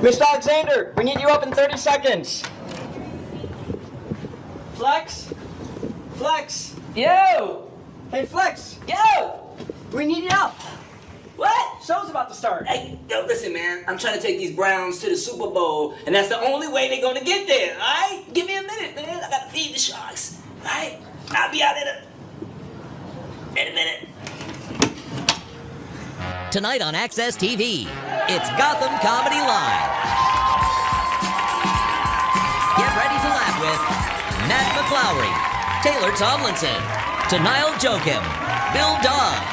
Mr. Alexander, we need you up in 30 seconds. Flex? Flex? Yo! Hey, Flex! Yo! We need you up. What? Show's about to start. Hey, yo, listen, man. I'm trying to take these Browns to the Super Bowl, and that's the only way they're gonna get there, all right? Give me a minute, man. I gotta feed the sharks, all right? I'll be out in a minute. Tonight on Access TV, it's Gotham Comedy Live. Get ready to laugh with Matt McLowry, Taylor Tomlinson, Tanile Joachim, Bill Dawes.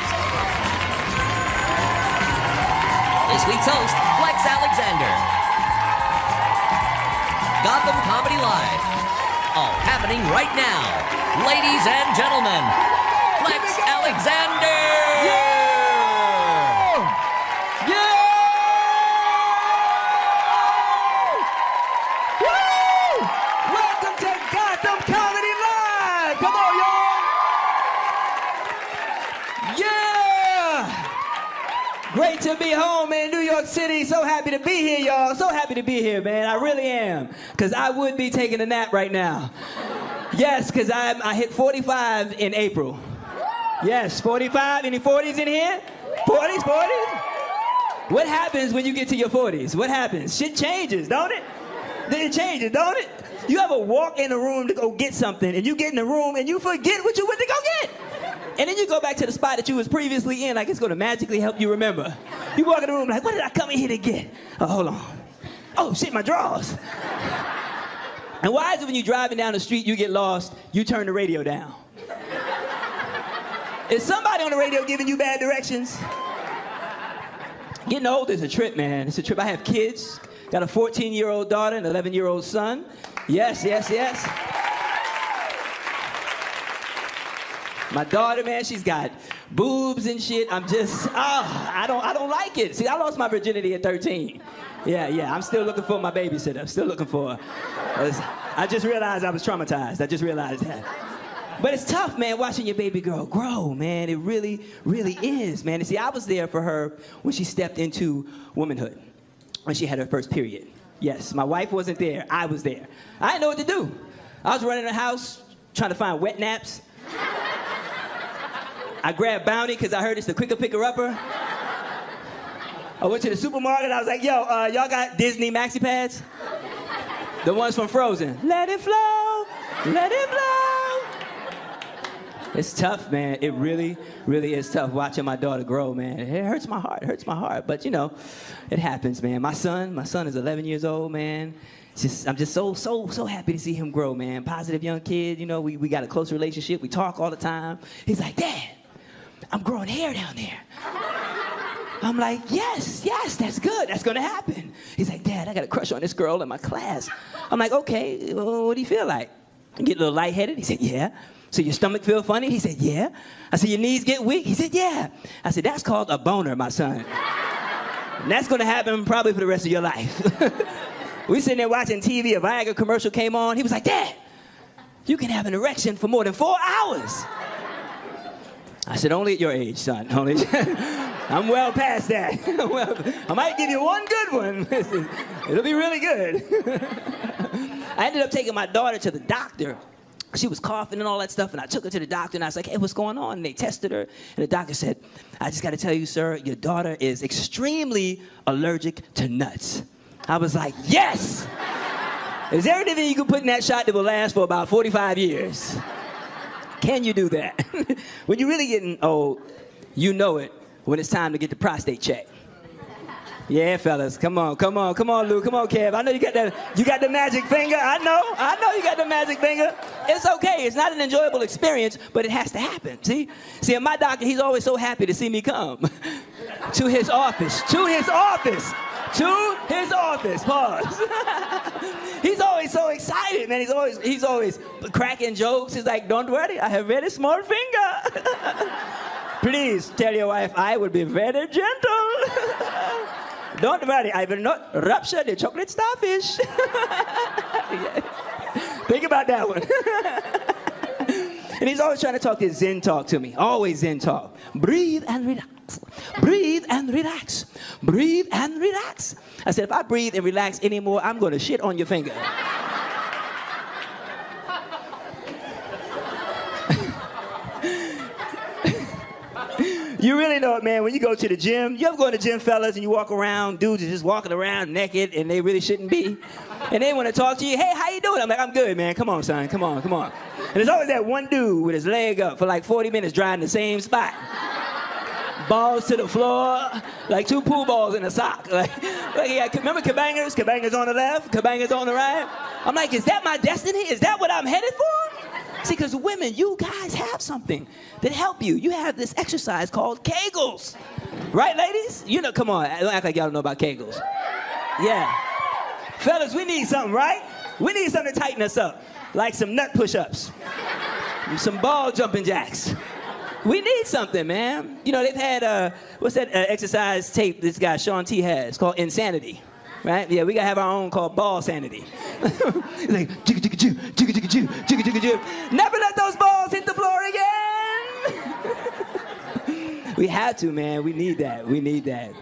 This week's host, Flex Alexander. Gotham Comedy Live. All happening right now. Ladies and gentlemen, Flex Alexander! Welcome to Gotham Comedy Live! Come on, y'all! Yeah! Great to be home in New York City. So happy to be here, y'all. So happy to be here, man. I really am. Because I would be taking a nap right now. Yes, because I hit 45 in April. Yes, 45. Any 40s in here? 40s, 40s? What happens when you get to your 40s? What happens? Shit changes, don't it? It changes, don't it? You ever walk in a room to go get something, and you get in the room, and you forget what you went to go get? And then you go back to the spot that you was previously in, like it's going to magically help you remember. You walk in the room like, what did I come in here to get? Oh, hold on. Oh, shit, my drawers. And why is it when you're driving down the street, you get lost, you turn the radio down? Is somebody on the radio giving you bad directions? Getting old is a trip, man. It's a trip. I have kids. Got a 14-year-old daughter and an 11-year-old son. Yes, yes, yes. My daughter, man, she's got boobs and shit. I'm just, I don't like it. See, I lost my virginity at 13. Yeah, I'm still looking for my babysitter. I'm still looking for her. I just realized I was traumatized. I just realized that. But it's tough, man, watching your baby girl grow, man. It really, really is, man. And see, I was there for her when she stepped into womanhood, when she had her first period. Yes, my wife wasn't there. I was there. I didn't know what to do. I was running the house, trying to find wet naps. I grabbed Bounty because I heard it's the quicker picker-upper. I went to the supermarket. I was like, yo, y'all got Disney maxi pads? The ones from Frozen. Let it flow, let it flow. It's tough, man. It really, really is tough watching my daughter grow, man. It hurts my heart, But, you know, it happens, man. My son is 11 years old, man. I'm just so happy to see him grow, man. Positive young kid, you know, we got a close relationship. We talk all the time. He's like, Dad, I'm growing hair down there. I'm like, yes, that's good. That's going to happen. He's like, Dad, I got a crush on this girl in my class. I'm like, okay, well, what do you feel like? You get a little lightheaded? He said, yeah. So your stomach feel funny? He said, yeah. I said, your knees get weak? He said, yeah. I said, that's called a boner, my son. And that's going to happen probably for the rest of your life. We sitting there watching TV, a Viagra commercial came on. He was like, Dad, you can have an erection for more than 4 hours. I said, only at your age, son. Only. I'm well past that. I might give you one good one. It'll be really good. I ended up taking my daughter to the doctor. She was coughing and all that stuff, and I took her to the doctor, and I was like, hey, what's going on? And they tested her, and the doctor said, I just got to tell you, sir, your daughter is extremely allergic to nuts. I was like, yes! Is there anything you can put in that shot that will last for about 45 years? Can you do that? When you're really getting old, you know it when it's time to get the prostate checked. Yeah, fellas, come on, Lou, come on, Kev. I know you got the magic finger. I know you got the magic finger. It's okay. It's not an enjoyable experience, but it has to happen. See, and my doctor, he's always so happy to see me come to his office. Pause. He's always so excited, man. He's always cracking jokes. He's like, don't worry, I have very small finger. Please tell your wife I will be very gentle. Don't worry, I will not rupture the chocolate starfish. Think about that one. And he's always trying to talk his Zen talk to me. Always Zen talk. Breathe and relax. Breathe and relax. Breathe and relax. I said, if I breathe and relax anymore, I'm gonna shit on your finger. You really know it, man, when you go to the gym. You ever go to the gym, fellas, and you walk around, dudes are just walking around naked, and they really shouldn't be. And they want to talk to you. Hey, how you doing? I'm like, I'm good, man. Come on, son. Come on, come on. And there's always that one dude with his leg up for like 40 minutes drying the same spot. Balls to the floor, like 2 pool balls in a sock. Like yeah, remember Cabangers? Cabangers on the left, Cabangers on the right. I'm like, is that my destiny? Is that what I'm headed for? See, because women, you guys have something that help you. You have this exercise called Kegels. Right, ladies? You know, come on, don't act like y'all don't know about Kegels. Yeah. Fellas, we need something, right? We need something to tighten us up. Like some nut push-ups. Some ball jumping jacks. We need something, man. You know, they've had, what's that exercise tape this guy, Sean T, has? It's called Insanity. Right? Yeah, we gotta have our own called Ball Sanity. It's like, jigga, jigga, jigga, jigga, jigga, jigga, jigga, jigga, jigga. Never let those balls hit the floor again. We had to, man. We need that. We need that.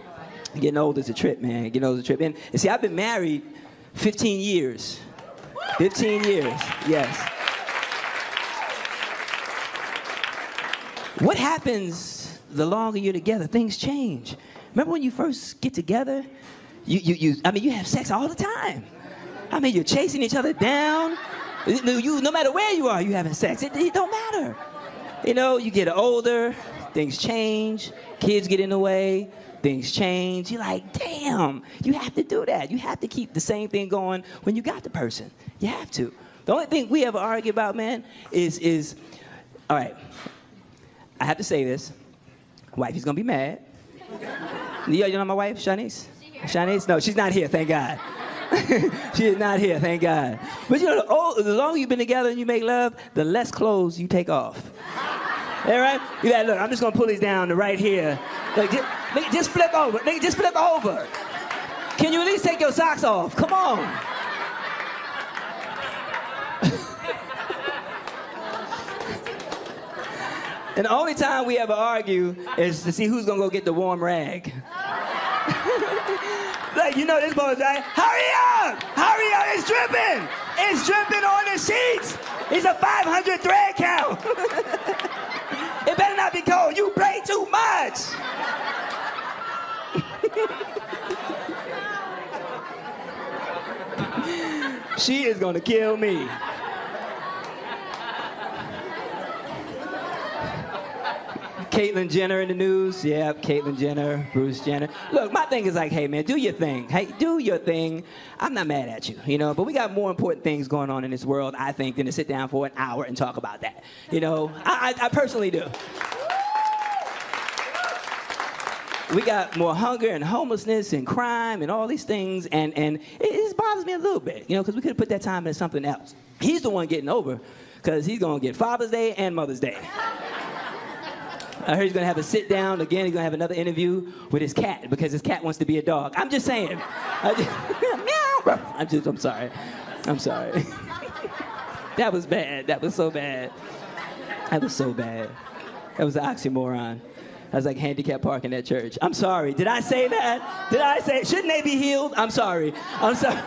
Getting old is a trip, man. Getting old is a trip. And see, I've been married 15 years. 15 years, yes. What happens the longer you're together? Things change. Remember when you first get together? I mean, you have sex all the time. I mean, you're chasing each other down. No matter where you are, you having sex. It don't matter. You know, you get older, things change, kids get in the way, things change. You're like, damn, you have to do that. You have to keep the same thing going when you got the person. You have to. The only thing we ever argue about, man, is all right, I have to say this. Wifey's gonna be mad. You know my wife, Shanice? Shanice? No, she's not here, thank God. She is not here, thank God. But you know, the longer you've been together and you make love, the less clothes you take off. All right? You gotta look, I'm just gonna pull these down to right here. Like, just flip over. Nigga, just flip over. Can you at least take your socks off? Come on. And the only time we ever argue is to see who's gonna go get the warm rag. Like, you know this boy's right? Hurry up! Hurry up! It's dripping! It's dripping on the sheets! It's a 500 thread count! It better not be cold. You play too much! She is gonna kill me. Caitlyn Jenner in the news. Yeah, Caitlyn Jenner, Bruce Jenner. Look, my thing is like, hey, man, do your thing. Hey, do your thing. I'm not mad at you, you know, but we got more important things going on in this world, I think, than to sit down for an hour and talk about that. You know, I personally do. We got more hunger and homelessness and crime and all these things, and it bothers me a little bit, you know, because we could have put that time into something else. He's the one getting over, because he's going to get Father's Day and Mother's Day. I heard he's gonna have a sit down again. He's gonna have another interview with his cat because his cat wants to be a dog. I'm just saying. I'm sorry. I'm sorry. That was bad. That was so bad. That was so bad. That was an oxymoron. I was like handicap parking at church. I'm sorry. Did I say that? Did I say? Shouldn't they be healed? I'm sorry. I'm sorry.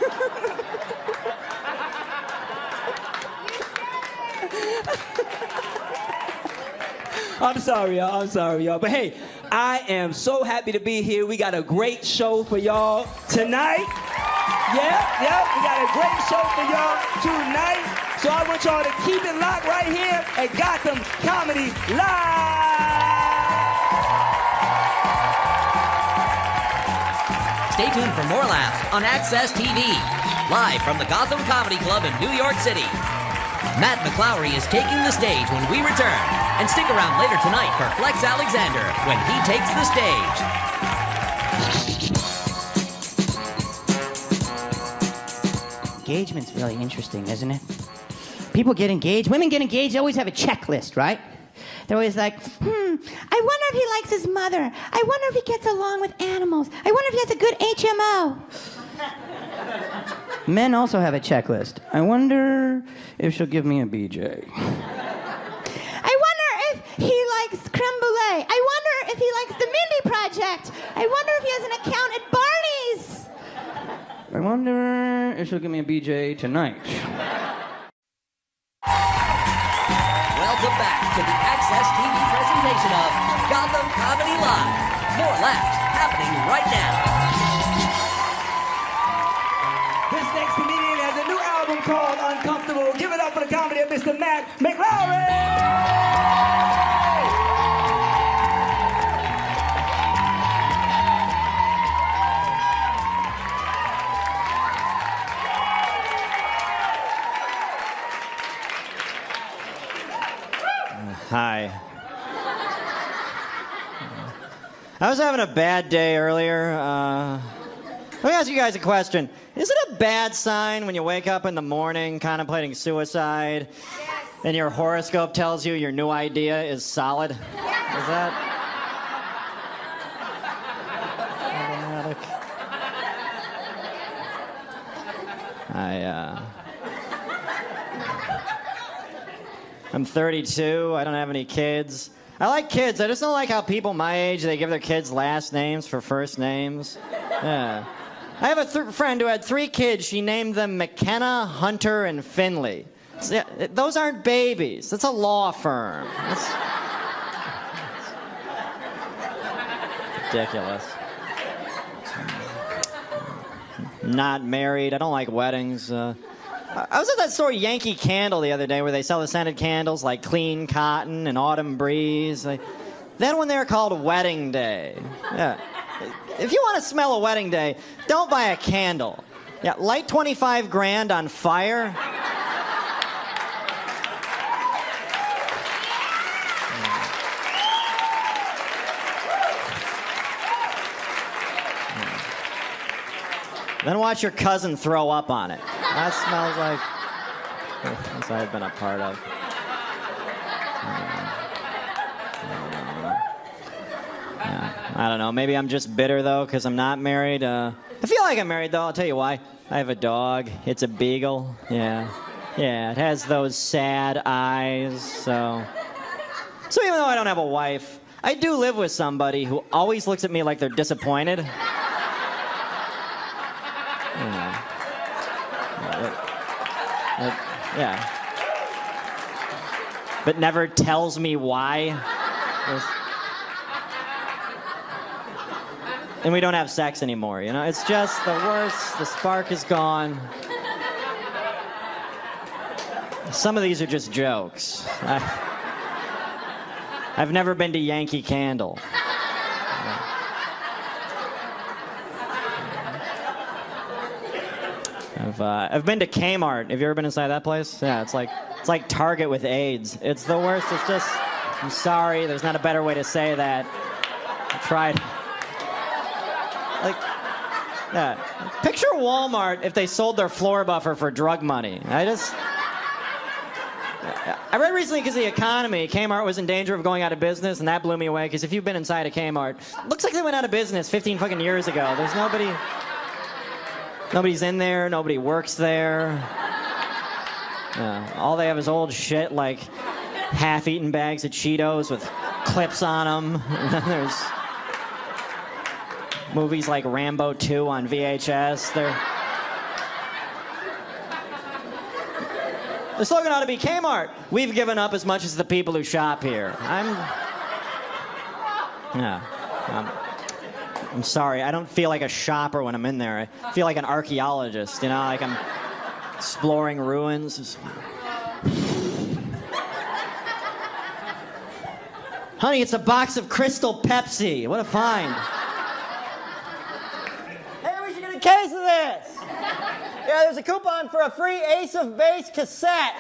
I'm sorry, y'all. I'm sorry, y'all. But hey, I am so happy to be here. We got a great show for y'all tonight. Yeah, we got a great show for y'all tonight. So I want y'all to keep it locked right here at Gotham Comedy Live. Stay tuned for more laughs on Access TV, live from the Gotham Comedy Club in New York City. Matt McLaury is taking the stage when we return. And stick around later tonight for Flex Alexander when he takes the stage. Engagement's really interesting, isn't it? People get engaged, women get engaged, they always have a checklist, right? They're always like, I wonder if he likes his mother. I wonder if he gets along with animals. I wonder if he has a good HMO. Men also have a checklist. I wonder if she'll give me a BJ. I wonder if he likes creme brulee. I wonder if he likes the Mindy Prize project. I wonder if he has an account at Barney's. I wonder if she'll give me a BJ tonight. Welcome back to the Access TV presentation of Gotham Comedy Live. More laughs happening right now. This next comedian has a new album called Uncomfortable. Give it up for the comedy of Mr. Matt McLaurin! Hi. I was having a bad day earlier. Let me ask you guys a question. Is it a bad sign when you wake up in the morning contemplating suicide and your horoscope tells you your new idea is solid? Is that problematic? I'm 32. I don't have any kids. I like kids. I just don't like how people my age, they give their kids last names for first names. Yeah. I have a friend who had 3 kids. She named them McKenna, Hunter, and Finley. So, yeah, those aren't babies. That's a law firm. That's ridiculous. Not married. I don't like weddings. I was at that store Yankee Candle the other day where they sell the scented candles like Clean Cotton and Autumn Breeze. Then when they're called Wedding Day. Yeah. If you want to smell a wedding day, don't buy a candle. Yeah, light 25 grand on fire. Then watch your cousin throw up on it. That smells like things I've been a part of. I don't know. Maybe I'm just bitter, though, because I'm not married. I feel like I'm married, though. I'll tell you why. I have a dog. It's a beagle. Yeah. Yeah, it has those sad eyes, so even though I don't have a wife, I do live with somebody who always looks at me like they're disappointed. Yeah. But never tells me why. And we don't have sex anymore, you know? It's just the worst. The spark is gone. Some of these are just jokes. I've never been to Yankee Candle. I've been to Kmart. Have you ever been inside that place? Yeah, it's like Target with AIDS. It's the worst. It's just, I'm sorry, there's not a better way to say that. I tried. Yeah. Picture Walmart if they sold their floor buffer for drug money. I read recently because of the economy, Kmart was in danger of going out of business, and that blew me away, because if you've been inside a Kmart, looks like they went out of business 15 fucking years ago. There's nobody's in there, nobody works there. All they have is old shit like half-eaten bags of Cheetos with clips on them. And then there's movies like Rambo 2 on VHS. The slogan ought to be Kmart. We've given up as much as the people who shop here. I'm sorry. I don't feel like a shopper when I'm in there. I feel like an archaeologist, you know, like I'm exploring ruins. Honey, it's a box of Crystal Pepsi. What a find. Hey, we should get a case of this. Yeah, there's a coupon for a free Ace of Base cassette.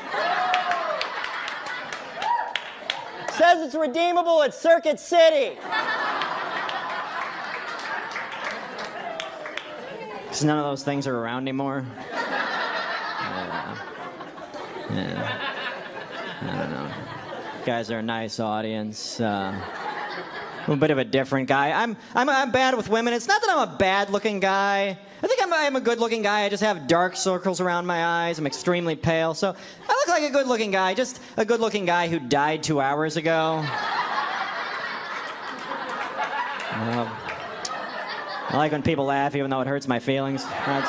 Says it's redeemable at Circuit City. Because none of those things are around anymore. Yeah. I don't know. You guys are a nice audience. I'm a bit of a different guy. I'm bad with women. It's not that I'm a bad-looking guy. I think I'm a good-looking guy. I just have dark circles around my eyes. I'm extremely pale. So I look like a good-looking guy, just a good-looking guy who died 2 hours ago. I like when people laugh even though it hurts my feelings. That's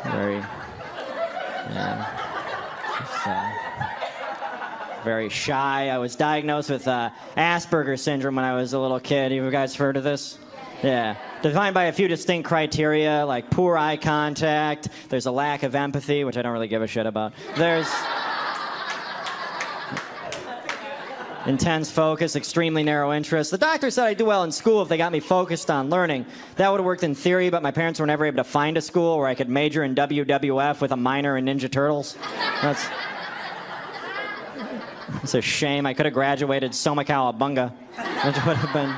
very, very shy. I was diagnosed with Asperger's syndrome when I was a little kid. You guys heard of this? Yeah. Defined by a few distinct criteria, like poor eye contact. There's a lack of empathy, which I don't really give a shit about. There's intense focus, extremely narrow interest. The doctor said I'd do well in school if they got me focused on learning. That would have worked in theory, but my parents were never able to find a school where I could major in WWF with a minor in Ninja Turtles. It's a shame. I could have graduated Soma Cowabunga. Which would have been...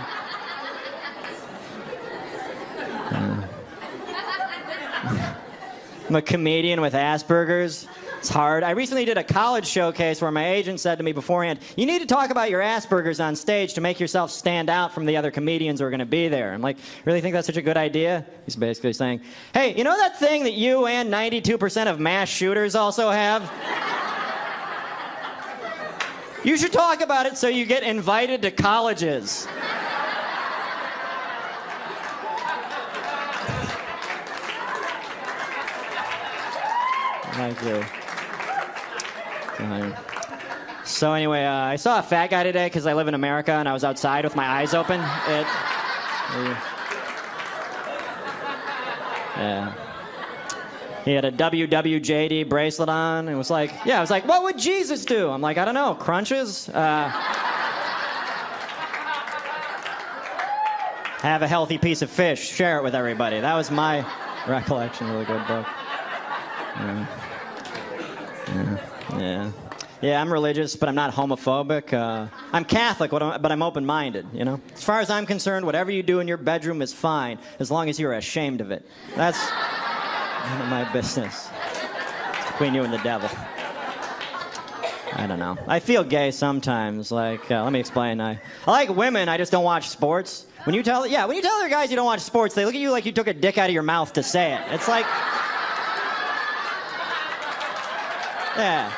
I'm a comedian with Asperger's. It's hard. I recently did a college showcase where my agent said to me beforehand, you need to talk about your Asperger's on stage to make yourself stand out from the other comedians who are going to be there. I'm like, really think that's such a good idea? He's basically saying, hey, you know that thing that you and 92% of mass shooters also have? You should talk about it so you get invited to colleges. Thank you. So anyway, I saw a fat guy today because I live in America and I was outside with my eyes open. Yeah. He had a WWJD bracelet on and was like, yeah, I was like, what would Jesus do? I'm like, I don't know, crunches? Have a healthy piece of fish, share it with everybody. That was my recollection of the good book. Yeah, I'm religious, but I'm not homophobic. I'm Catholic, but I'm open-minded, you know? As far as I'm concerned, whatever you do in your bedroom is fine, as long as you're ashamed of it. That's none of my business. It's between you and the devil. I don't know. I feel gay sometimes. Like, let me explain. I like women, I just don't watch sports. When you tell other guys you don't watch sports, they look at you like you took a dick out of your mouth to say it. It's like... Yeah.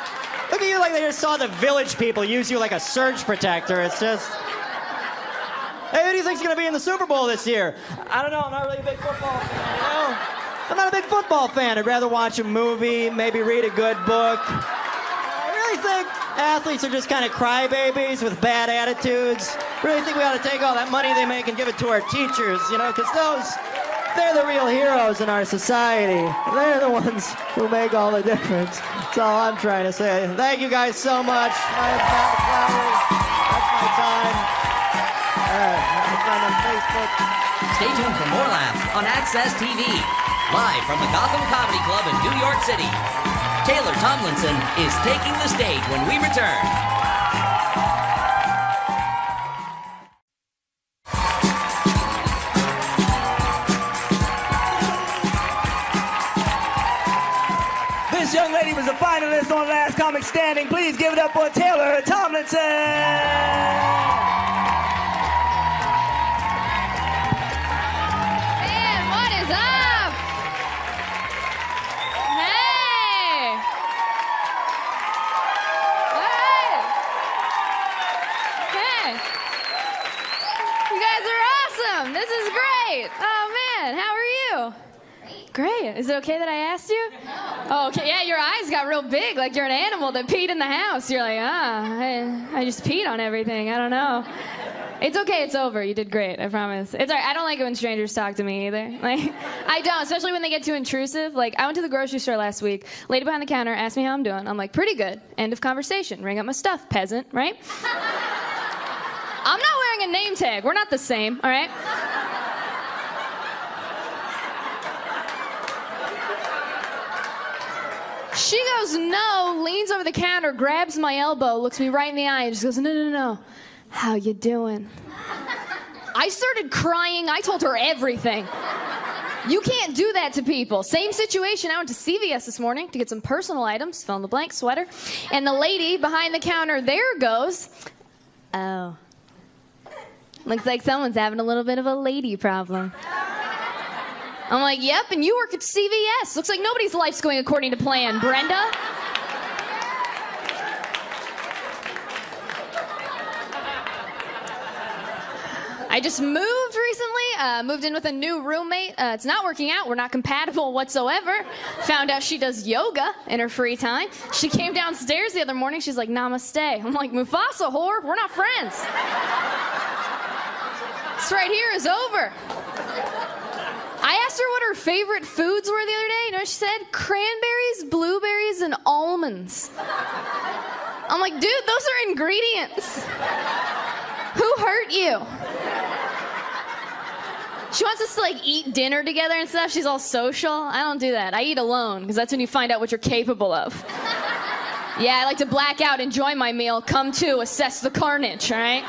Look at you like they just saw the Village people use you like a surge protector. It's just... Hey, who do you think's gonna be in the Super Bowl this year? I don't know, I'm not really a big football fan, you know? I'm not a big football fan. I'd rather watch a movie, maybe read a good book. I really think athletes are just kind of crybabies with bad attitudes. I really think we ought to take all that money they make and give it to our teachers, you know, because they're the real heroes in our society. They're the ones who make all the difference. That's all I'm trying to say. Thank you guys so much. My name's Matt McClowery. That's my time. I'm on Facebook. Stay tuned for more laughs on Access TV. Live from the Gotham Comedy Club in New York City. Taylor Tomlinson is taking the stage when we return. This young lady was a finalist on Last Comic Standing. Please give it up for Taylor Tomlinson. Man, what is up? Hey! Hey! Hey! You guys are awesome! This is great! Oh man, how are you? Great. Is it okay that I asked you? Oh, okay. Yeah, your eyes got real big, like you're an animal that peed in the house. You're like, I just peed on everything. I don't know. It's okay. It's over. You did great. I promise. It's all right. I don't like it when strangers talk to me either. Like, I don't, especially when they get too intrusive. Like, I went to the grocery store last week. Lady behind the counter asked me how I'm doing. I'm like, pretty good. End of conversation. Ring up my stuff, peasant, right? I'm not wearing a name tag. We're not the same, all right? She goes, no, leans over the counter, grabs my elbow, looks me right in the eye, and just goes, no. How you doing? I started crying. I told her everything. You can't do that to people. Same situation. I went to CVS this morning to get some personal items, fill in the blank, sweater, and the lady behind the counter there goes, oh, looks like someone's having a little bit of a lady problem. I'm like, yep, and you work at CVS. Looks like nobody's life's going according to plan, Brenda. I just moved recently, moved in with a new roommate. It's not working out. We're not compatible whatsoever. Found out she does yoga in her free time. She came downstairs the other morning. She's like, namaste. I'm like, Mufasa, whore, we're not friends. This right here is over. I asked her what her favorite foods were the other day. You know what she said? Cranberries, blueberries, and almonds. I'm like, dude, those are ingredients. Who hurt you? She wants us to like eat dinner together and stuff. She's all social. I don't do that. I eat alone because that's when you find out what you're capable of. Yeah, I like to black out, enjoy my meal, come to, assess the carnage, all right?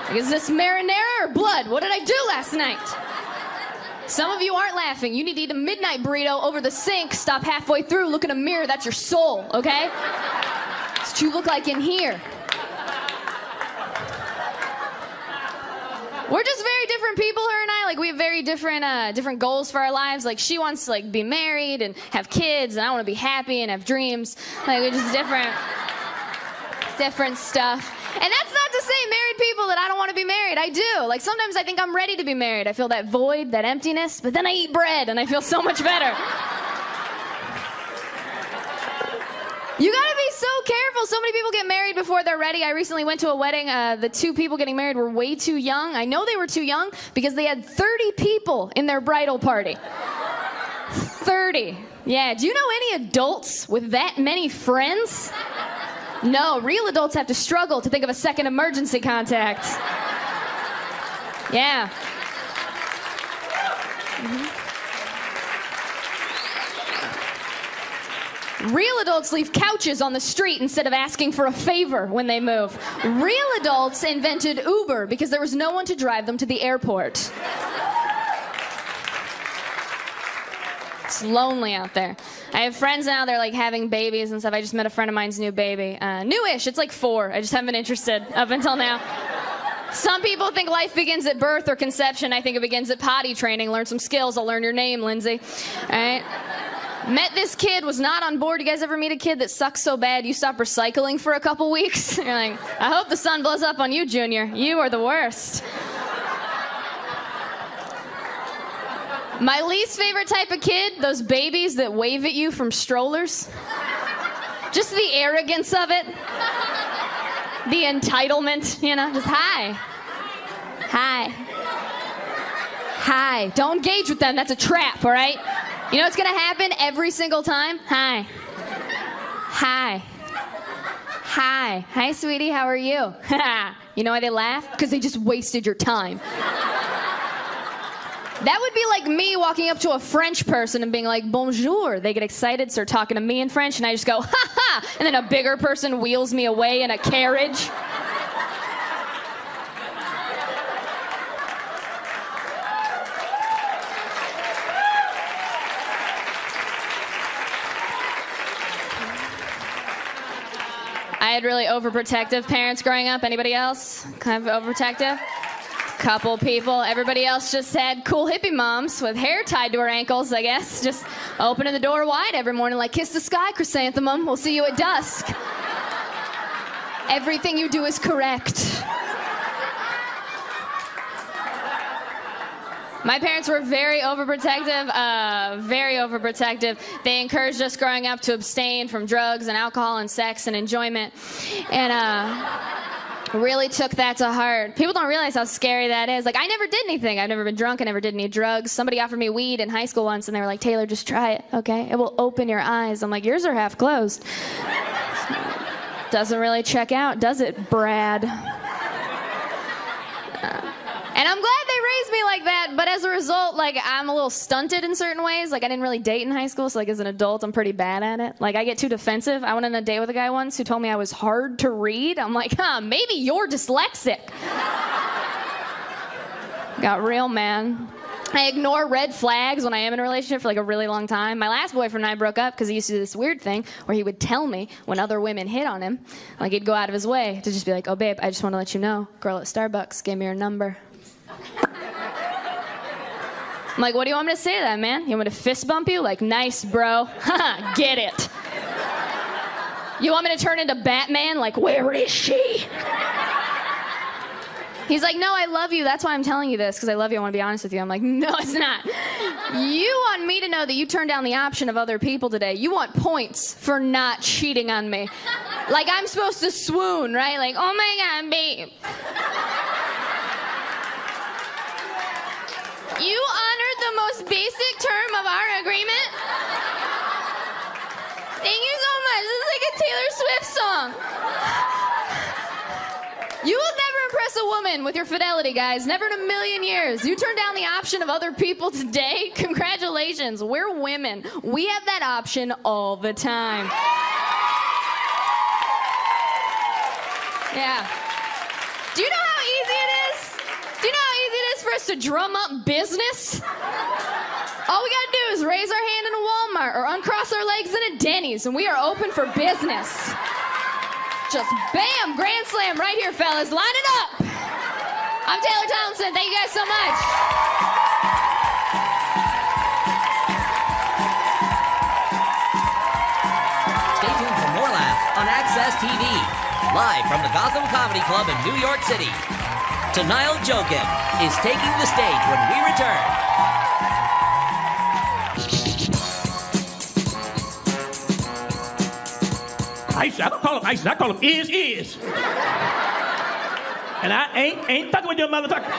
Like, is this marinara or blood? What did I do last night? Some of you aren't laughing. You need to eat a midnight burrito over the sink, stop halfway through, look in a mirror. That's your soul, okay? That's what you look like in here. We're just very different people, her and I. Like, we have very different goals for our lives. Like, she wants to, like, be married and have kids, and I want to be happy and have dreams. Like, we're just different stuff. And that's not to say, married people, that I don't want to be married. I do. Like, sometimes I think I'm ready to be married. I feel that void, that emptiness, but then I eat bread, and I feel so much better. You gotta be so careful. So many people get married before they're ready. I recently went to a wedding. The two people getting married were way too young. I know they were too young because they had 30 people in their bridal party. 30. Yeah, do you know any adults with that many friends? No, real adults have to struggle to think of a second emergency contact. Yeah. Real adults leave couches on the street instead of asking for a favor when they move. Real adults invented Uber because there was no one to drive them to the airport. It's lonely out there. I have friends now, they're like having babies and stuff. I just met a friend of mine's new baby. Newish, it's like 4. I just haven't been interested up until now. Some people think life begins at birth or conception. I think it begins at potty training. Learn some skills. I'll learn your name, Lindsay. All right? Met this kid, was not on board. You guys ever meet a kid that sucks so bad you stop recycling for a couple weeks? You're like, I hope the sun blows up on you, Junior. You are the worst. My least favorite type of kid, those babies that wave at you from strollers. Just the arrogance of it. The entitlement, you know, just hi. Hi. Hi. Don't engage with them, that's a trap, all right? You know what's gonna happen every single time? Hi. Hi. Hi. Hi, sweetie, how are you? You know why they laugh? Because they just wasted your time. That would be like me walking up to a French person and being like, bonjour. They get excited, start talking to me in French, and I just go, ha ha, and then a bigger person wheels me away in a carriage. I had really overprotective parents growing up. Anybody else? Kind of overprotective? Couple people. Everybody else just had cool hippie moms with hair tied to her ankles, I guess. Just opening the door wide every morning like, kiss the sky, chrysanthemum. We'll see you at dusk. Everything you do is correct. My parents were very overprotective, very overprotective. They encouraged us growing up to abstain from drugs and alcohol and sex and enjoyment. And really took that to heart. People don't realize how scary that is. Like, I never did anything. I've never been drunk. I never did any drugs. Somebody offered me weed in high school once, and they were like, Taylor, just try it, okay? It will open your eyes. I'm like, yours are half closed. Doesn't really check out, does it, Brad? And I'm glad they raised me like that, but as a result, like, I'm a little stunted in certain ways. Like, I didn't really date in high school, so, like, as an adult, I'm pretty bad at it. Like, I get too defensive. I went on a date with a guy once who told me I was hard to read. I'm like, maybe you're dyslexic. Got real, man. I ignore red flags when I am in a relationship for, like, a really long time. My last boyfriend and I broke up because he used to do this weird thing where he would tell me when other women hit on him. Like, he'd go out of his way to just be like, oh, babe, I just want to let you know, girl at Starbucks gave me her number. I'm like, what do you want me to say to that, man? You want me to fist bump you? Like, nice, bro. Haha, get it. You want me to turn into Batman? Like, where is she? He's like, no, I love you. That's why I'm telling you this, because I love you. I want to be honest with you. I'm like, no, it's not. You want me to know that you turned down the option of other people today. You want points for not cheating on me. Like I'm supposed to swoon, right? Like, oh my God, babe. You honored the most basic term of our agreement. Thank you so much. This is like a Taylor Swift song. You will never impress a woman with your fidelity, guys. Never in a million years. You turned down the option of other people today. Congratulations. We're women. We have that option all the time. Yeah. Do you know how easy it is? Do you know how easy it is for us to drum up business? All we gotta do is raise our hand in a Walmart or uncross our legs in a Denny's, and we are open for business. Just bam, grand slam right here, fellas. Line it up. I'm Taylor Thompson. Thank you guys so much. Stay tuned for more laughs on Access TV. Live from the Gotham Comedy Club in New York City. Tanile Jokin is taking the stage when we return. I don't call him ISIS. I call him is. And I ain't fucking with your motherfucker.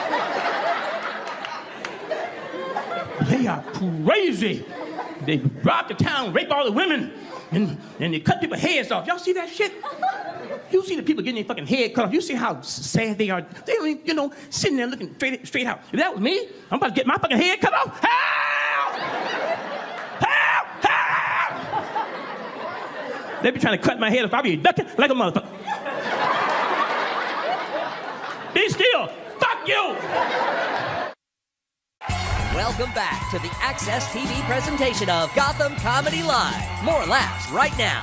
They are crazy. They rob the town, rape all the women, and they cut people's heads off. Y'all see that shit? You see the people getting their fucking head cut off. You see how sad they are. They don't even, sitting there looking straight out. If that was me, I'm about to get my fucking head cut off. Help! Help! Help! They be trying to cut my head off. I be ducking like a motherfucker. Be still. Fuck you! Welcome back to the Access TV presentation of Gotham Comedy Live. More laughs right now.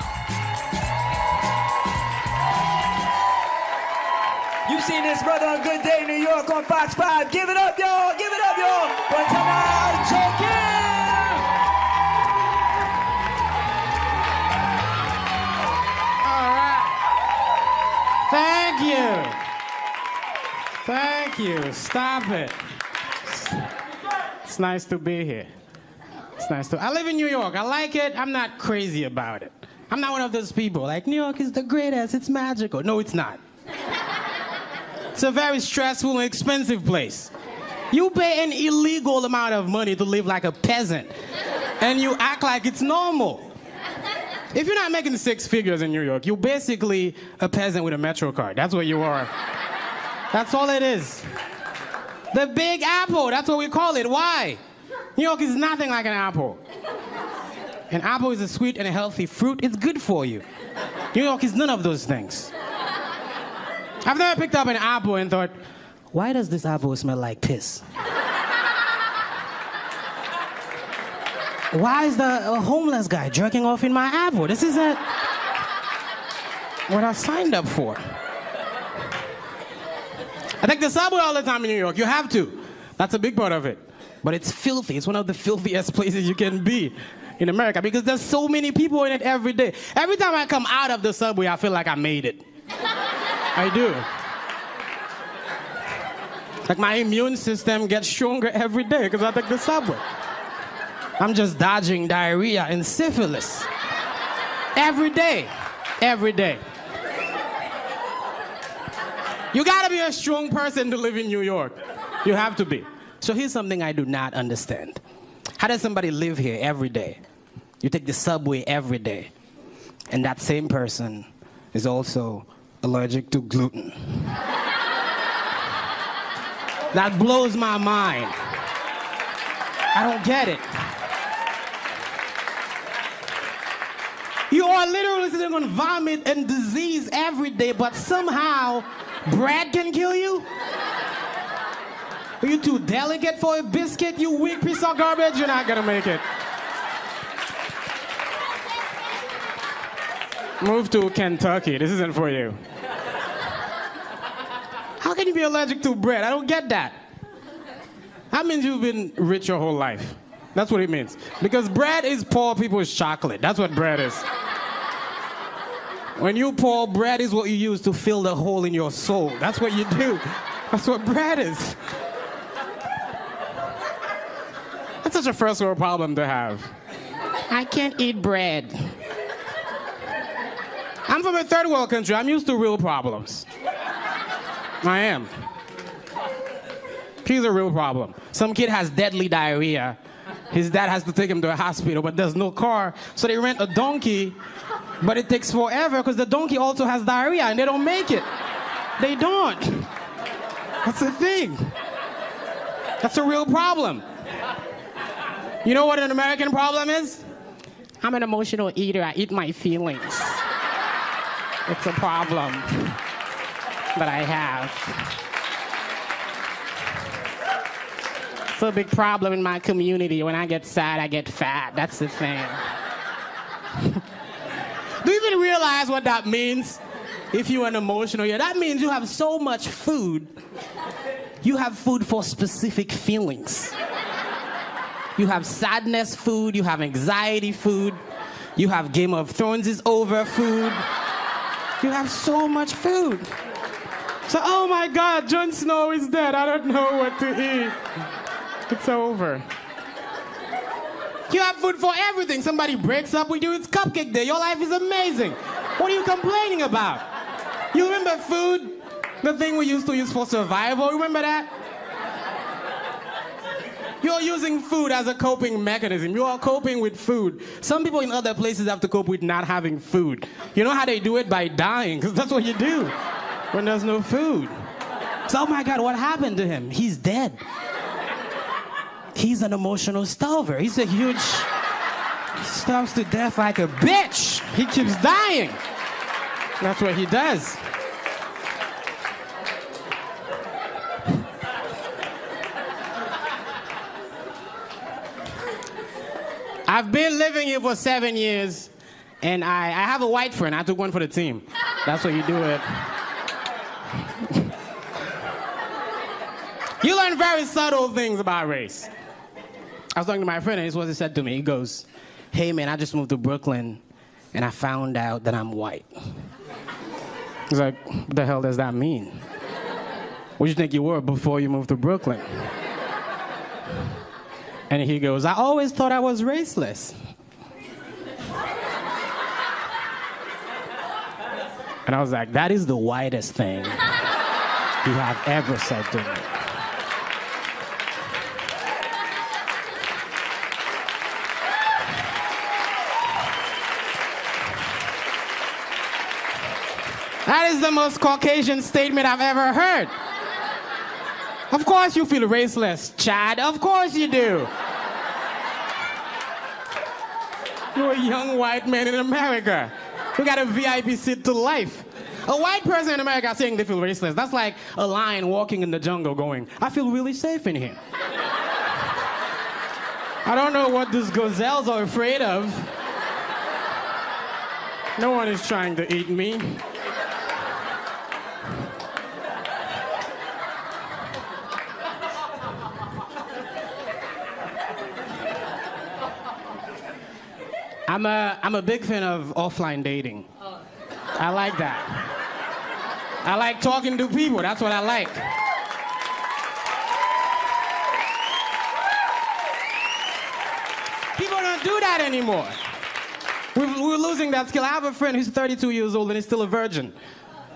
You seen this brother on Good Day New York on Fox 5. Give it up, y'all. Give it up, y'all. For Tanile Jokin. All right. Thank you. Thank you. Stop it. It's nice to be here. It's nice to. I live in New York. I like it. I'm not crazy about it. I'm not one of those people like New York is the greatest. It's magical. No, it's not. It's a very stressful and expensive place. You pay an illegal amount of money to live like a peasant, and you act like it's normal. If you're not making 6 figures in New York, you're basically a peasant with a Metro card. That's what you are. That's all it is. The Big Apple, that's what we call it. Why? New York is nothing like an apple. An apple is a sweet and a healthy fruit. It's good for you. New York is none of those things. I've never picked up an apple and thought, why does this apple smell like piss? Why is the homeless guy jerking off in my apple? This isn't what I signed up for. I take the subway all the time in New York. You have to. That's a big part of it. But it's filthy. It's one of the filthiest places you can be in America because there's so many people in it every day. Every time I come out of the subway, I feel like I made it. I do. Like my immune system gets stronger every day because I take the subway. I'm just dodging diarrhea and syphilis. Every day. Every day. You gotta be a strong person to live in New York. You have to be. So here's something I do not understand. How does somebody live here every day? You take the subway every day, and that same person is also allergic to gluten. That blows my mind. I don't get it. You are literally sitting on vomit and disease every day, but somehow bread can kill you? Are you too delicate for a biscuit, you weak piece of garbage? You're not gonna make it. Move to Kentucky. This isn't for you. How can you be allergic to bread? I don't get that. That means you've been rich your whole life. That's what it means. Because bread is poor people's chocolate. That's what bread is. When you pour, bread is what you use to fill the hole in your soul. That's what you do. That's what bread is. That's such a first world problem to have. I can't eat bread. I'm from a third world country. I'm used to real problems. I am. Here's a real problem. Some kid has deadly diarrhea. His dad has to take him to a hospital, but there's no car, so they rent a donkey, but it takes forever because the donkey also has diarrhea and they don't make it. They don't. That's the thing. That's a real problem. You know what an American problem is? I'm an emotional eater. I eat my feelings. It's a problem that I have. It's a big problem in my community. When I get sad, I get fat. That's the thing. Do you even realize what that means? If you're an emotional eater, that means you have so much food. You have food for specific feelings. You have sadness food, you have anxiety food, you have Game of Thrones is over food. You have so much food. So, oh my God, Jon Snow is dead. I don't know what to eat. It's over. You have food for everything. Somebody breaks up with you, it's cupcake day. Your life is amazing. What are you complaining about? You remember food? The thing we used to use for survival, remember that? You're using food as a coping mechanism. You are coping with food. Some people in other places have to cope with not having food. You know how they do it? By dying, because that's what you do when there's no food. So, oh my God, what happened to him? He's dead. He's an emotional starver. He's a huge... He starves to death like a bitch. He keeps dying. That's what he does. I've been living here for 7 years, and I have a white friend. I took one for the team. That's what you do it. You learn very subtle things about race. I was talking to my friend, and this is what he said to me. He goes, hey, man, I just moved to Brooklyn, and I found out that I'm white. He's like, what the hell does that mean? What do you think you were before you moved to Brooklyn? And he goes, I always thought I was raceless. And I was like, that is the whitest thing you have ever said to me. That is the most Caucasian statement I've ever heard. Of course you feel raceless, Chad. Of course you do. You're a young white man in America. You got a VIP seat to life. A white person in America saying they feel raceless, that's like a lion walking in the jungle going, I feel really safe in here. I don't know what these gazelles are afraid of. No one is trying to eat me. I'm a big fan of offline dating. I like that. I like talking to people. That's what I like. People don't do that anymore. We're losing that skill. I have a friend who's 32 years old and is still a virgin,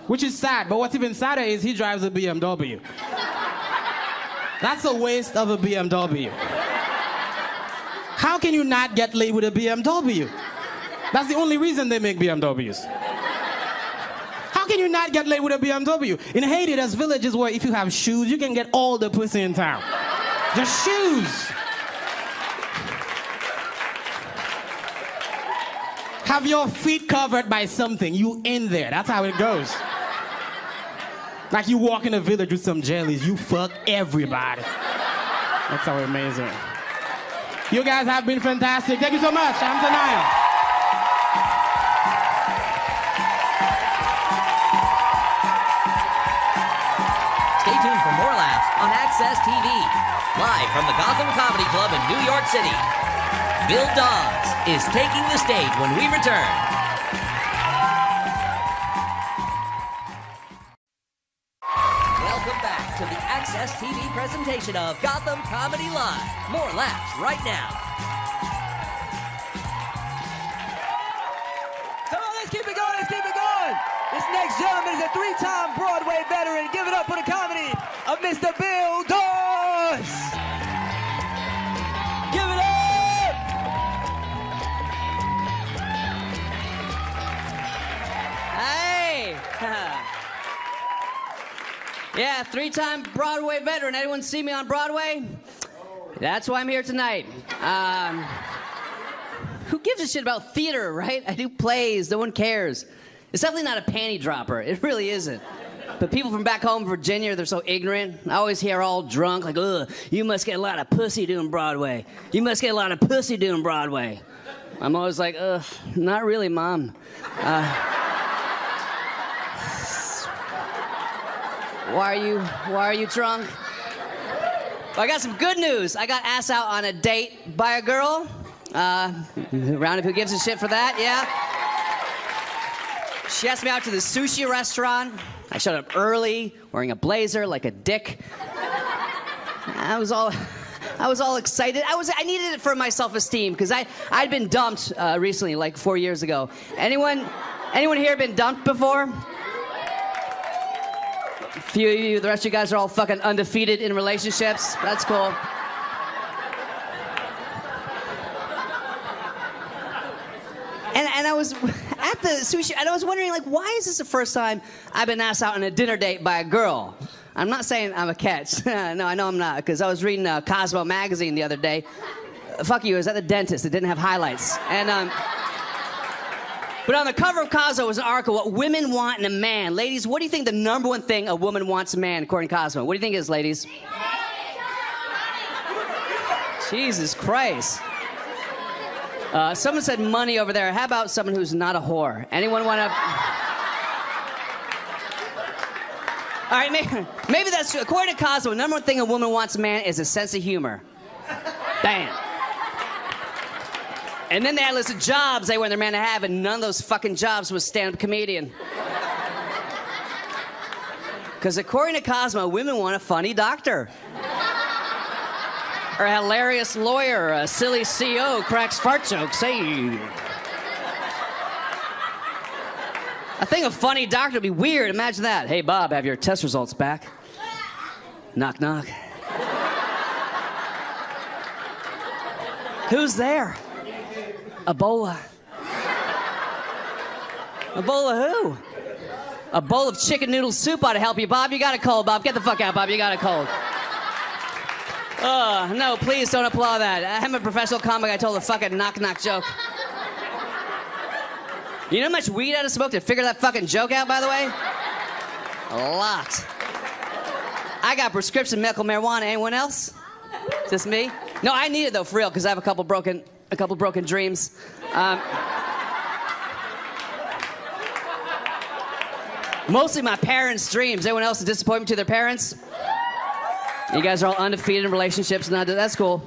which is sad. But what's even sadder is he drives a BMW. That's a waste of a BMW. How can you not get laid with a BMW? That's the only reason they make BMWs. How can you not get laid with a BMW? In Haiti, there's villages where if you have shoes, you can get all the pussy in town. Just shoes. Have your feet covered by something. You in there. That's how it goes. Like you walk in a village with some jellies, you fuck everybody. That's how amazing. You guys have been fantastic. Thank you so much. I'm Denial. Stay tuned for more laughs on Access TV. Live from the Gotham Comedy Club in New York City. Bill Dawes is taking the stage when we return. Welcome back to TV presentation of Gotham Comedy Live. More laughs right now. Come on, let's keep it going, let's keep it going. This next gentleman is a 3-time Broadway veteran. Give it up for the comedy of Mr. Bill Dawes. Give it up. Hey. Yeah, 3-time Broadway veteran. Anyone see me on Broadway? That's why I'm here tonight. Who gives a shit about theater, right? I do plays. No one cares. It's definitely not a panty dropper. It really isn't. But people from back home in Virginia, they're so ignorant. I always hear all drunk, like, ugh, you must get a lot of pussy doing Broadway. You must get a lot of pussy doing Broadway. I'm always like, ugh, not really, Mom. Why are you drunk? Well, I got some good news. I got asked out on a date by a girl. Round of who gives a shit for that, yeah? She asked me out to the sushi restaurant. I showed up early, wearing a blazer like a dick. I was all excited. I needed it for my self-esteem because I'd been dumped recently, like 4 years ago. Anyone here been dumped before? A few of you, the rest of you guys are all fucking undefeated in relationships. That's cool. And I was at the sushi, and I was wondering, like, why is this the first time I've been asked out on a dinner date by a girl? I'm not saying I'm a catch. No, I know I'm not, because I was reading Cosmo magazine the other day. Fuck you, I was at the dentist. It didn't have highlights. And, but on the cover of Cosmo was an article, what women want in a man. Ladies, what do you think the #1 thing a woman wants in a man, according to Cosmo? What do you think it is, ladies? Jesus Christ. Someone said money over there. How about someone who's not a whore? Anyone want to... All right, maybe that's true. According to Cosmo, the #1 thing a woman wants in a man is a sense of humor. Bam. And then they had a list of jobs they want their man to have, and none of those fucking jobs was stand-up comedian. Because according to Cosmo, women want a funny doctor. Or a hilarious lawyer, a silly CEO cracks fart jokes. Hey. I think a funny doctor would be weird. Imagine that. Hey, Bob, have your test results back. Knock, knock. Who's there? Ebola. Ebola who? A bowl of chicken noodle soup ought to help you, Bob. You got a cold, Bob. Get the fuck out, Bob. You got a cold. No, please don't applaud that. I'm a professional comic. I told a fucking knock-knock joke. You know how much weed I had to smoke to figure that fucking joke out, by the way? A lot. I got prescription medical marijuana. Anyone else? Just me? No, I need it, though, for real, because I have a couple broken dreams. Mostly my parents' dreams. Anyone else a disappointment to their parents? You guys are all undefeated in relationships, and that's cool.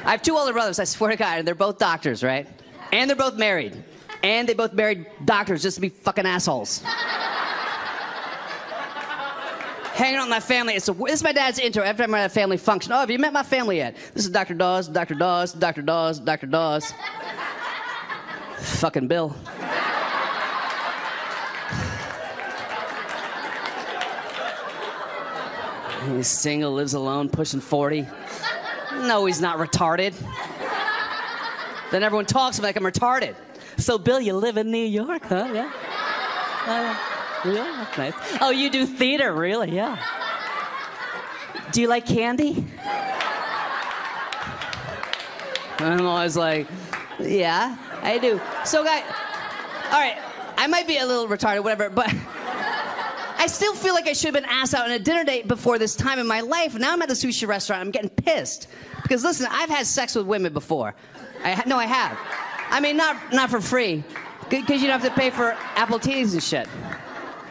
I have 2 older brothers, I swear to God, and they're both doctors, right? And they're both married. And they both married doctors just to be fucking assholes. Hanging out with my family. This is my dad's intro every time I'm at a family function. Oh, have you met my family yet? This is Dr. Dawes, Dr. Dawes, Dr. Dawes, Dr. Dawes. Fucking Bill. He's single, lives alone, pushing 40. No, he's not retarded. Then everyone talks to me like I'm retarded. So, Bill, you live in New York, huh? Yeah? Yeah, nice. Oh, you do theater, really? Yeah. Do you like candy? I'm always like, yeah, I do. So, guy, all right, I might be a little retarded, whatever, but I still feel like I should have been asked out on a dinner date before this time in my life. Now I'm at the sushi restaurant. I'm getting pissed. Because, listen, I've had sex with women before. No, I have. I mean, not for free. Because you don't have to pay for Apple TVs and shit.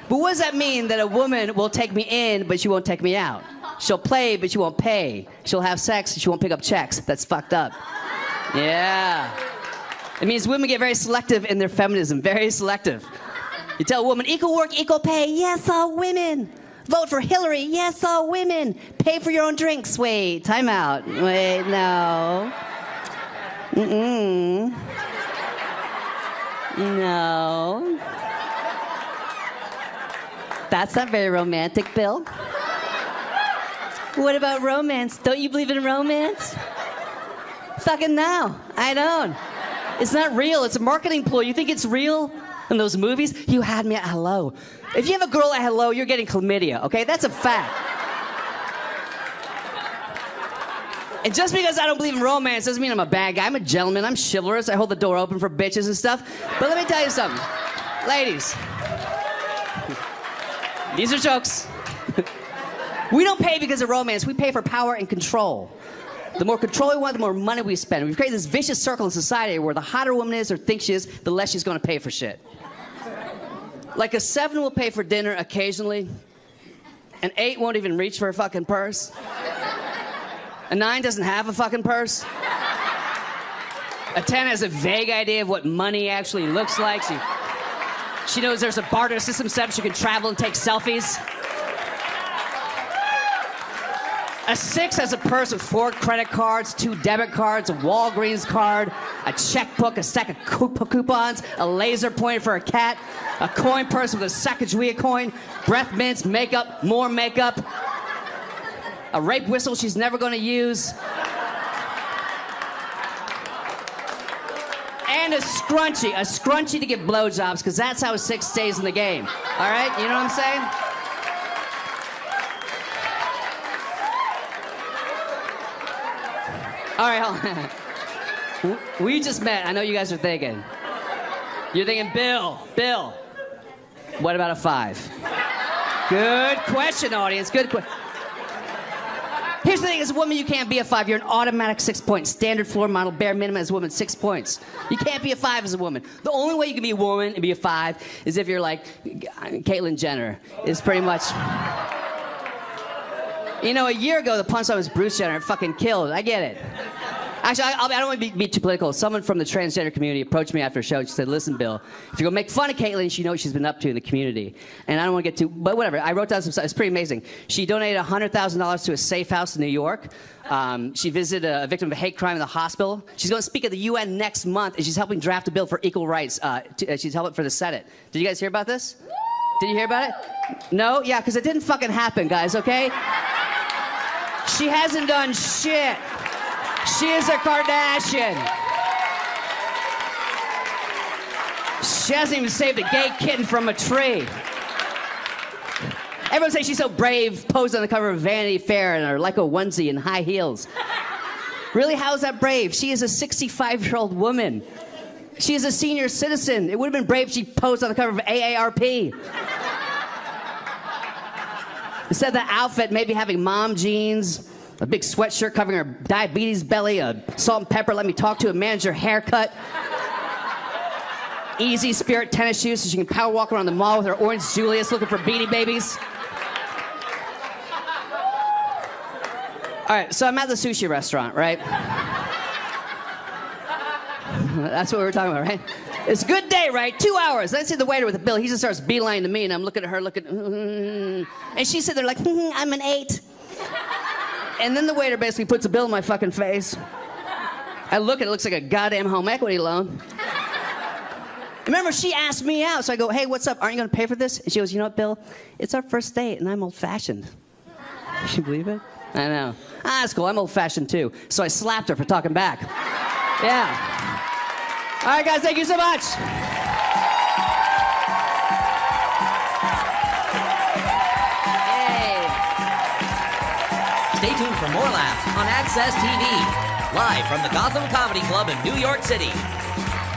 But what does that mean that a woman will take me in, but she won't take me out? She'll play, but she won't pay. She'll have sex, she won't pick up checks. That's fucked up. Yeah. It means women get very selective in their feminism. Very selective. You tell a woman, equal work, equal pay. Yes, all women. Vote for Hillary. Yes, all women. Pay for your own drinks. Wait, time out. Wait, no. Mm-mm. No. That's not very romantic, Bill. What about romance? Don't you believe in romance? Fucking no, I don't. It's not real. It's a marketing ploy. You think it's real? In those movies, you had me at hello. If you have a girl at hello, you're getting chlamydia, okay? That's a fact. And just because I don't believe in romance doesn't mean I'm a bad guy. I'm a gentleman. I'm chivalrous. I hold the door open for bitches and stuff. But let me tell you something. Ladies, these are jokes. We don't pay because of romance. We pay for power and control. The more control we want, the more money we spend. We've created this vicious circle in society where the hotter a woman is or thinks she is, the less she's going to pay for shit. Like a 7 will pay for dinner occasionally. An 8 won't even reach for a fucking purse. A 9 doesn't have a fucking purse. A 10 has a vague idea of what money actually looks like. She knows there's a barter system set up so she can travel and take selfies. A 6 has a purse with 4 credit cards, 2 debit cards, a Walgreens card, a checkbook, a stack of coupons, a laser pointer for a cat, a coin purse with a Sacagawea coin, breath mints, makeup, more makeup, a rape whistle she's never going to use, and a scrunchie to give blowjobs, because that's how a 6 stays in the game. All right? You know what I'm saying? All right, hold on. We just met. I know you guys are thinking. You're thinking, Bill, what about a 5? Good question, audience. Good question. Here's the thing. As a woman, you can't be a 5. You're an automatic 6 points. Standard floor model, bare minimum as a woman, 6 points. You can't be a 5 as a woman. The only way you can be a woman and be a 5 is if you're like Caitlyn Jenner. Is pretty much... You know, a year ago, the punchline was Bruce Jenner. It fucking killed. I get it. Actually, I don't want to be too political. Someone from the transgender community approached me after a show. And she said, listen, Bill, if you're going to make fun of Caitlyn, she knows what she's been up to in the community. And I don't want to get too... But whatever. I wrote down some stuff. It's pretty amazing. She donated $100,000 to a safe house in New York. She visited a victim of a hate crime in the hospital. She's going to speak at the UN next month, and she's helping draft a bill for equal rights. She's helping for the Senate. Did you guys hear about this? Did you hear about it? No? Yeah, because it didn't fucking happen, guys, okay? She hasn't done shit. She is a Kardashian. She hasn't even saved a gay kitten from a tree. Everyone says she's so brave, posed on the cover of Vanity Fair in her Leica onesie and high heels. Really, how is that brave? She is a 65-year-old woman. She is a senior citizen. It would have been brave if she posed on the cover of AARP. Instead of the outfit, maybe having mom jeans, a big sweatshirt covering her diabetes belly, a salt and pepper, let me talk to a manager haircut, Easy Spirit tennis shoes so she can power walk around the mall with her orange Julius looking for Beanie Babies. All right, so I'm at the sushi restaurant, right? That's what we were talking about, right? It's a good day, right? 2 hours. I see the waiter with the bill. He just starts beelining to me, and I'm looking at her, and she's sitting there like, I'm an 8. And then the waiter basically puts a bill in my fucking face. I look at it, it looks like a goddamn home equity loan. Remember, she asked me out, so I go, hey, what's up? Aren't you going to pay for this? And she goes, you know what, Bill? It's our first date, and I'm old-fashioned. Can you believe it? I know. That's cool. I'm old-fashioned, too. So I slapped her for talking back. Yeah. All right, guys, thank you so much. Yay. Stay tuned for more laughs on Access TV. Live from the Gotham Comedy Club in New York City.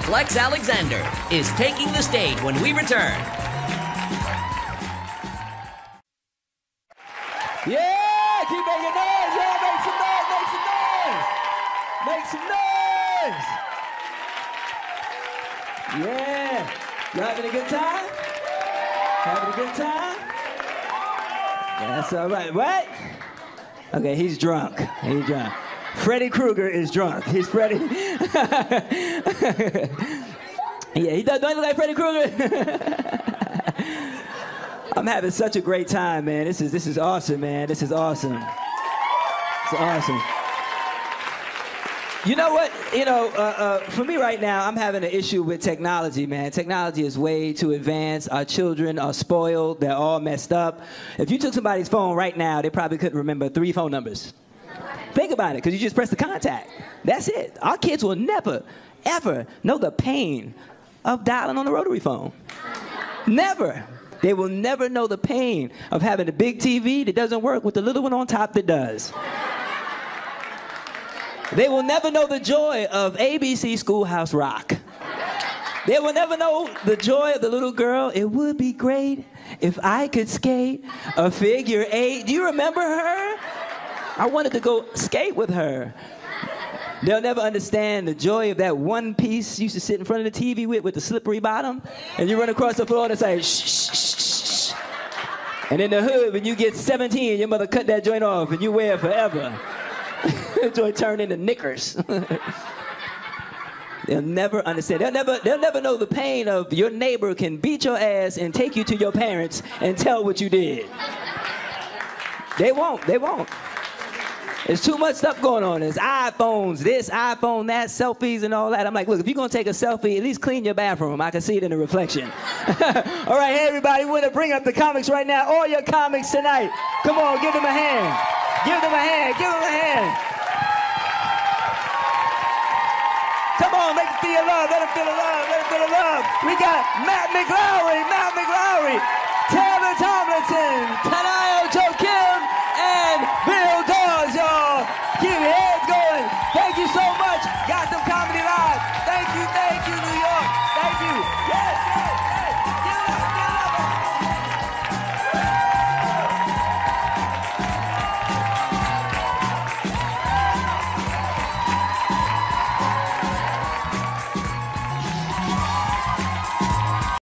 Flex Alexander is taking the stage when we return. Yeah, keep making noise. Yeah, make some noise, make some noise. Make some noise. Yeah. Y'all having a good time? Having a good time? That's all right. What? Okay, he's drunk. He's drunk. Freddy Krueger is drunk. He's Freddy. Yeah, he doesn't look like Freddy Krueger. I'm having such a great time, man. This is awesome, man. This is awesome. It's awesome. You know what? For me right now, I'm having an issue with technology, man. Technology is way too advanced. Our children are spoiled. They're all messed up. If you took somebody's phone right now, they probably couldn't remember 3 phone numbers. Think about it, because you just press the contact. That's it. Our kids will never, ever know the pain of dialing on a rotary phone. Never. They will never know the pain of having a big TV that doesn't work with the little one on top that does. They will never know the joy of ABC Schoolhouse Rock. They will never know the joy of the little girl. It would be great if I could skate a figure 8. Do you remember her? I wanted to go skate with her. They'll never understand the joy of that one piece you used to sit in front of the TV with the slippery bottom, and you run across the floor and it's like, shh, shh, shh, shh. And in the hood, when you get 17, your mother cut that joint off and you wear it forever. Joint turned into knickers. They'll never understand. They'll never know the pain of your neighbor can beat your ass and take you to your parents and tell what you did. They won't. There's too much stuff going on. There's iPhones, this, iPhone, that, selfies, and all that. I'm like, look, if you're going to take a selfie, at least clean your bathroom. I can see it in the reflection. All right, hey, everybody, we're going to bring up the comics right now. All your comics tonight. Come on, give them a hand. Give them a hand. Give them a hand. Come on, make them feel love. Let them feel the love. Let them feel the love. We got Matt McLaury, Taylor Tomlinson, Tanayo Joe Kim, and Bill Dawes, y'all. Give it